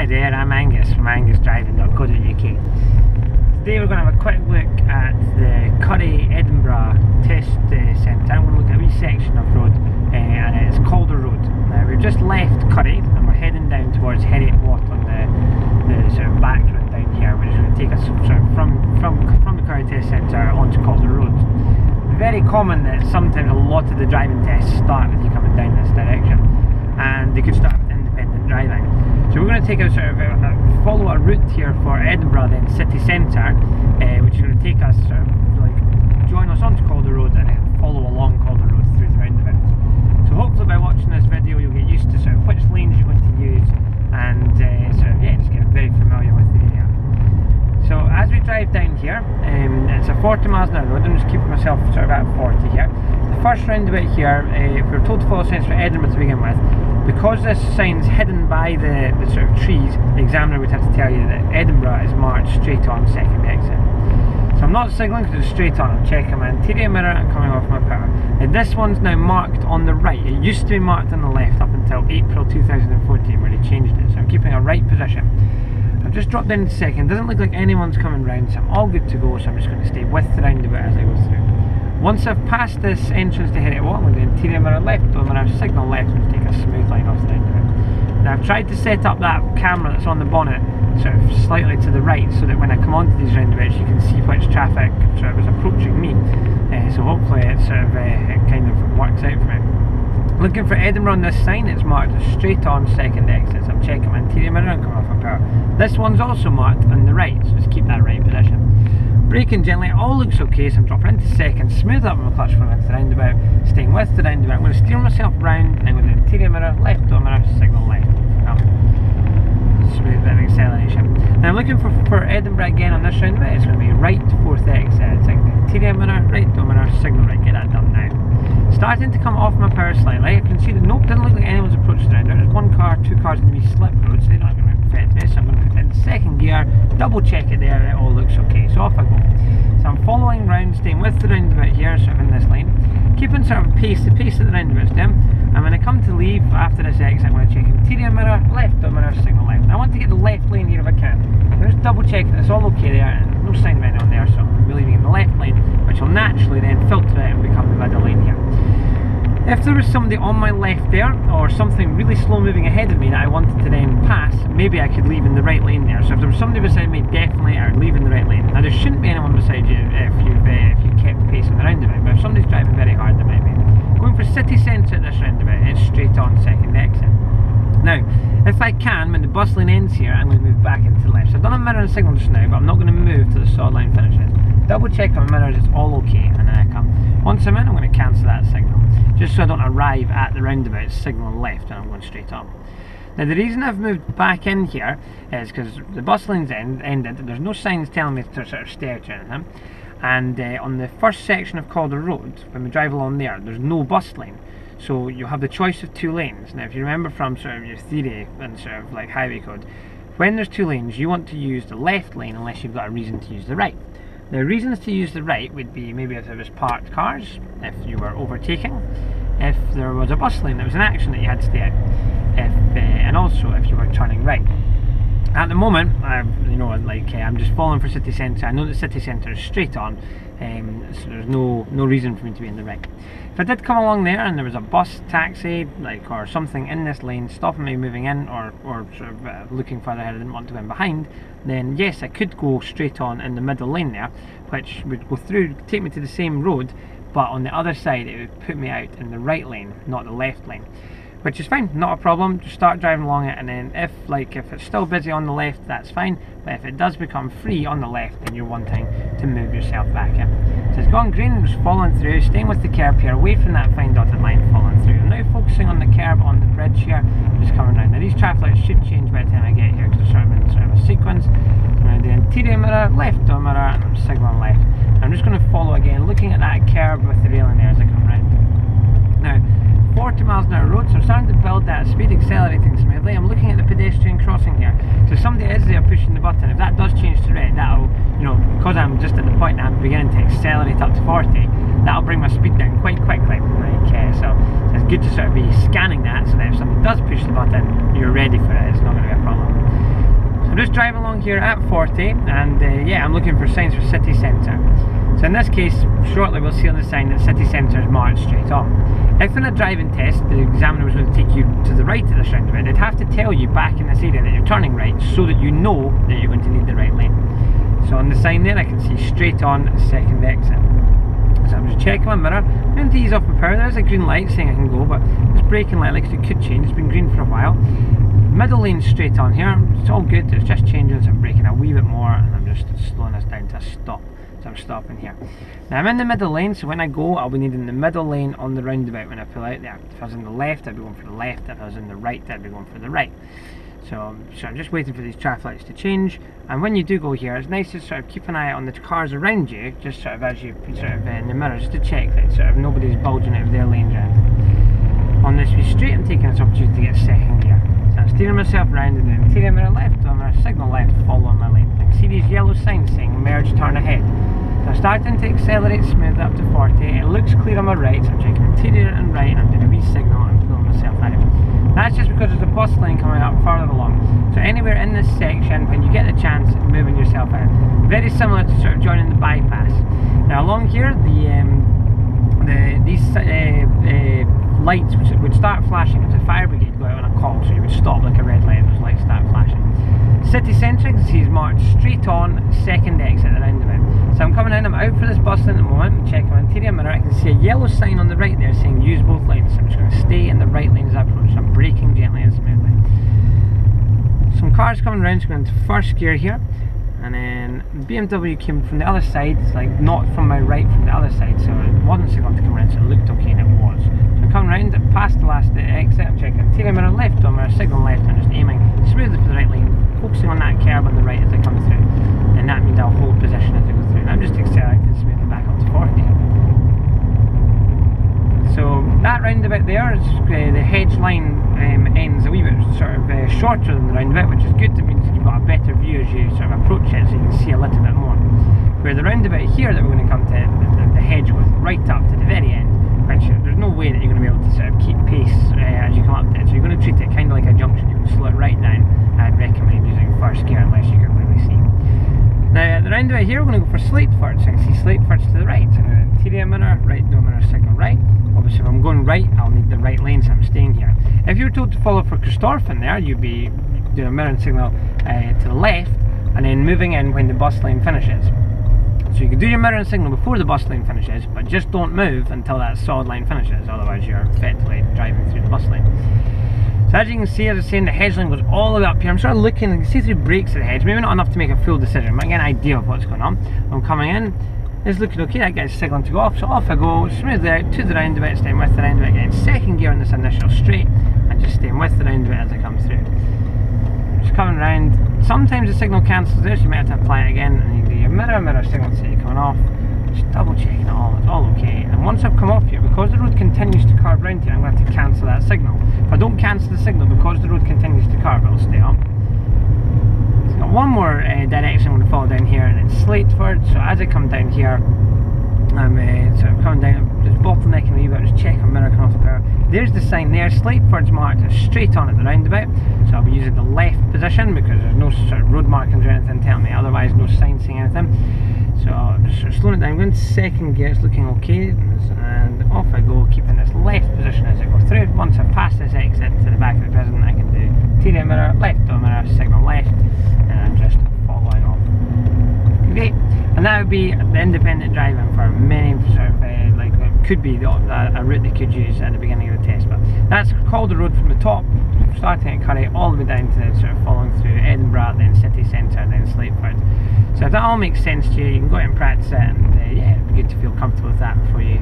Hi there, I'm Angus from AngusDriving.co.uk. Today we're going to have a quick look at the Currie, Edinburgh test centre. I'm going to look at a wee section of road and it's Calder Road. Now we've just left Currie and we're heading down towards Harriet Watt on the sort of back road down here, which is going to take us sort of from the Currie test centre onto Calder Road. Very common that sometimes a lot of the driving tests start with you coming down this direction, and they could start with independent driving. So we're going to take a sort of follow a route here for Edinburgh, then city centre, which is going to take us sort of like join us onto Calder Road and then follow along Calder Road through the roundabout. So hopefully by watching this video you'll get used to sort of which lanes you're going to use and sort of just get very familiar with the area. So as we drive down here, it's a 40 miles an hour road. I'm just keeping myself sort of at 40 here. The first roundabout here, if we were told to follow signs for Edinburgh to begin with, because this sign's hidden by the sort of trees, the examiner would have to tell you that Edinburgh is marked straight on second exit. So I'm not signalling because it's straight on. I'm checking my interior mirror and coming off my power. And this one's now marked on the right. It used to be marked on the left up until April 2014 where they changed it. So I'm keeping a right position. I've just dropped down in a second. Doesn't look like anyone's coming round, so I'm all good to go. So I'm just going to stay with the roundabout as I go through. Once I've passed this entrance to Harriet Watt, I'm going to do interior mirror left, door mirror signal left, and take a smooth line off the roundabout. Now I've tried to set up that camera that's on the bonnet sort of slightly to the right, so that when I come onto these roundabouts you can see which traffic sort of is approaching me. So hopefully it sort of it kind of works out for me. Looking for Edinburgh on this sign, it's marked as straight on second exit. So I'm checking my interior mirror and coming off my power. This one's also marked on the right, so just keep that right position. Braking gently, all looks okay, so I'm dropping into second, smooth up my clutch from into the roundabout, staying with the roundabout. I'm going to steer myself round and I'm going to interior mirror, left door mirror, signal left. Smooth bit of acceleration. Now I'm looking for Edinburgh again on this roundabout. It's going to be right fourth exit, interior mirror, right door mirror, signal right. Get that done now. Starting to come off my power slightly. I can see that nope, doesn't look like anyone's approached the roundabout. There's one car, two cars in the wee slip road, so they're not going to affect me. So I'm going to put it in second gear, double check it there, it all looks okay. So off I go. So I'm following round, staying with the roundabout here, sort of in this lane, keeping sort of the pace that the roundabout's down. And when I come to leave after this exit, I'm going to check interior mirror, left door mirror, signal left. Now I want to get the left lane here if I can. I'm just double checking it's all okay there, and no sign of anyone there, so I'm leaving in the left lane, which will naturally then filter out and become the middle lane here. If there was somebody on my left there, or something really slow moving ahead of me that I wanted to then pass, maybe I could leave in the right lane there. So if there was somebody beside me, definitely I would leave in the right lane. Now there shouldn't be anyone beside you if you kept the pace on the roundabout, but if somebody's driving very hard there might be. Going for city centre at this roundabout, it's straight on second exit. Now, if I can, when the bus lane ends here, I'm going to move back into the left. So I've done a mirror and signal just now, but I'm not going to move till the solid line finishes. Double check on my mirrors, it's all okay, and then I come. Once I'm in, I'm going to cancel that signal, just so I don't arrive at the roundabout, signal left, and I'm going straight on. Now the reason I've moved back in here is because the bus lane's ended, there's no signs telling me to sort of stay out or anything, and on the first section of Calder Road, when we drive along there, there's no bus lane. So you'll have the choice of two lanes. Now if you remember from sort of your theory and sort of like highway code, when there's two lanes you want to use the left lane unless you've got a reason to use the right. The reasons to use the right would be maybe if there was parked cars, if you were overtaking, if there was a bus lane that was an action that you had to stay out, and also if you were turning right. At the moment, I'm just following for city centre. I know the city centre is straight on, so there's no reason for me to be in the right. If I did come along there and there was a bus, taxi, or something in this lane stopping me moving in, or sort of looking further ahead, I didn't want to go in behind, then yes, I could go straight on in the middle lane there, which would go through, take me to the same road, but on the other side it would put me out in the right lane, not the left lane. Which is fine, not a problem. Just start driving along it, and then if it's still busy on the left, that's fine. But if it does become free on the left, then you're wanting to move yourself back in. So it's gone green, I'm just following through, staying with the curb here, away from that fine dotted line, following through. I'm now focusing on the curb on the bridge here, just coming round. Now these traffic lights should change by the time I get here, because they're sort of a sequence. Now the interior mirror, left door mirror, and I'm signaling left. I'm just going to follow again, looking at that curb with the railing there as I come round. Now, 40 miles an hour road, so I'm starting to build that speed, accelerating smoothly. I'm looking at the pedestrian crossing here. So somebody is there pushing the button. If that does change to red, that'll, because I'm just at the point that I'm beginning to accelerate up to 40, that'll bring my speed down quite quickly. So it's good to sort of be scanning that, so that if somebody does push the button, you're ready for it. It's not going to be a problem. I'm just driving along here at 40, and yeah, I'm looking for signs for city centre. So in this case, shortly we'll see on the sign that city centre is marked straight on. If in a driving test the examiner was going to take you to the right of this roundabout, they'd have to tell you back in this area that you're turning right, so that you know that you're going to need the right lane. So on the sign there I can see straight on second exit. So I'm just checking my mirror. I'm going to ease off my power. There's a green light saying I can go, but this braking light looks like it could change. It's been green for a while. Middle lane straight on here. It's all good. It's just changing, so I'm braking a wee bit more, and I'm just slowing this down to a stop. So I'm stopping here. Now I'm in the middle lane, so when I go, I'll be needing the middle lane on the roundabout when I pull out there. If I was in the left, I'd be going for the left. If I was in the right, I'd be going for the right. So I'm just waiting for these traffic lights to change. And when you do go here, it's nice to sort of keep an eye on the cars around you, just sort of as you sort of in the mirror, just to check that sort of nobody's bulging out of their lanes around. On this wee straight, I'm taking this opportunity to get second gear. So I'm steering myself around, and then interior mirror left, on my signal left, follow on my lane. I can see these yellow signs saying merge, turn ahead. So I'm starting to accelerate smooth up to 40. It looks clear on my right, so I'm checking interior and right, and I'm doing a wee signal and pulling myself out. That's just because there's a bus lane coming up further along. So anywhere in this section, when you get the chance, moving yourself out. Very similar to sort of joining the bypass. Now along here, these lights which would start flashing if the fire brigade go out on a call, so you would stop like a red light and those lights start flashing. City centre, you can see is marked straight on second exit at the roundabout. So I'm coming in, I'm out for this bus lane at the moment, I'm checking my interior mirror, I can see a yellow sign on the right there saying use both lanes, so I'm just going to stay in the right lane as I approach, so I'm braking gently and smoothly. Some cars coming around, so going into first gear here, and then BMW came from the other side, it's like not from my right, from the other side, so it wasn't signalled to come around, so it looked okay, and it was. So I'm coming around, I'm past the last exit, I'm checking interior mirror left on my signal left, I'm just aiming smoothly for the right lane, focusing on that curb on the right as I come through, and that means I'll hold position as I go through, and I'm just accelerating smoothly back up to 40. So that roundabout there, is, the hedge line ends a wee bit sort of shorter than the roundabout, which is good. It means you've got a better view as you sort of approach it, so you can see a little bit more. Where the roundabout here that we're going to come to, the hedge goes right up to the very end, which there's no way that you're going to be able to sort of keep pace as you come up to it. So you're going to treat it kind of like a junction. You can slow it right down. I'd recommend using first gear unless you can really see. Now at the roundabout here, we're going to go for Slateford. So I can see Slateford to the right. So interior mirror, right door mirror, signal right. Obviously if I'm going right, I'll need the right lane, so I'm staying here. If you were told to follow for Christorfen there, you'd be doing a mirror and signal to the left, and then moving in when the bus lane finishes. So you can do your mirror and signal before the bus lane finishes, but just don't move until that solid line finishes, otherwise you're effectively driving through the bus lane. So as you can see, as I was saying, the hedge line goes all the way up here. I'm sort of looking, and you can see through brakes of the hedge, maybe not enough to make a full decision, but I get an idea of what's going on. I'm coming in, it's looking okay, that guy's signaling to go off, so off I go, smoothly out to the roundabout, staying with the roundabout, getting second gear on this initial straight, and just staying with the roundabout as I come through. Just coming round, sometimes the signal cancels there, so you might have to apply it again, and you do your mirror signal to say you're coming off, just double checking it all, it's all okay. And once I've come off here, because the road continues to curve round here, I'm going to have to cancel that signal. If I don't cancel the signal, because the road continues to curve, it'll stay up. So I've got one more direction I'm going to follow down here, and it's Slateford. So as I come down here, I'm coming down, just bottlenecking a wee bit, just check my mirror coming off the power. There's the sign there, Slateford's marked straight on at the roundabout, so I'll be using the left position because there's no sort of road markings or anything telling me otherwise, no sign saying anything. So I'm just sort of slowing it down, I'm going to second gear, it's looking okay, and off I go, keeping this left position as I go through. Once I've passed this exit to the back of the prison, I can do interior mirror, left door mirror, signal left, and I'm just following off. Okay, and that would be the independent driving for many sort of like could be a route they could use at the beginning of the test. But that's Calder Road from the top, starting at Currie, all the way down to sort of following through Edinburgh, then city centre, then Slateford. So if that all makes sense to you, you can go out and practice it, and yeah, it'd be good to feel comfortable with that before you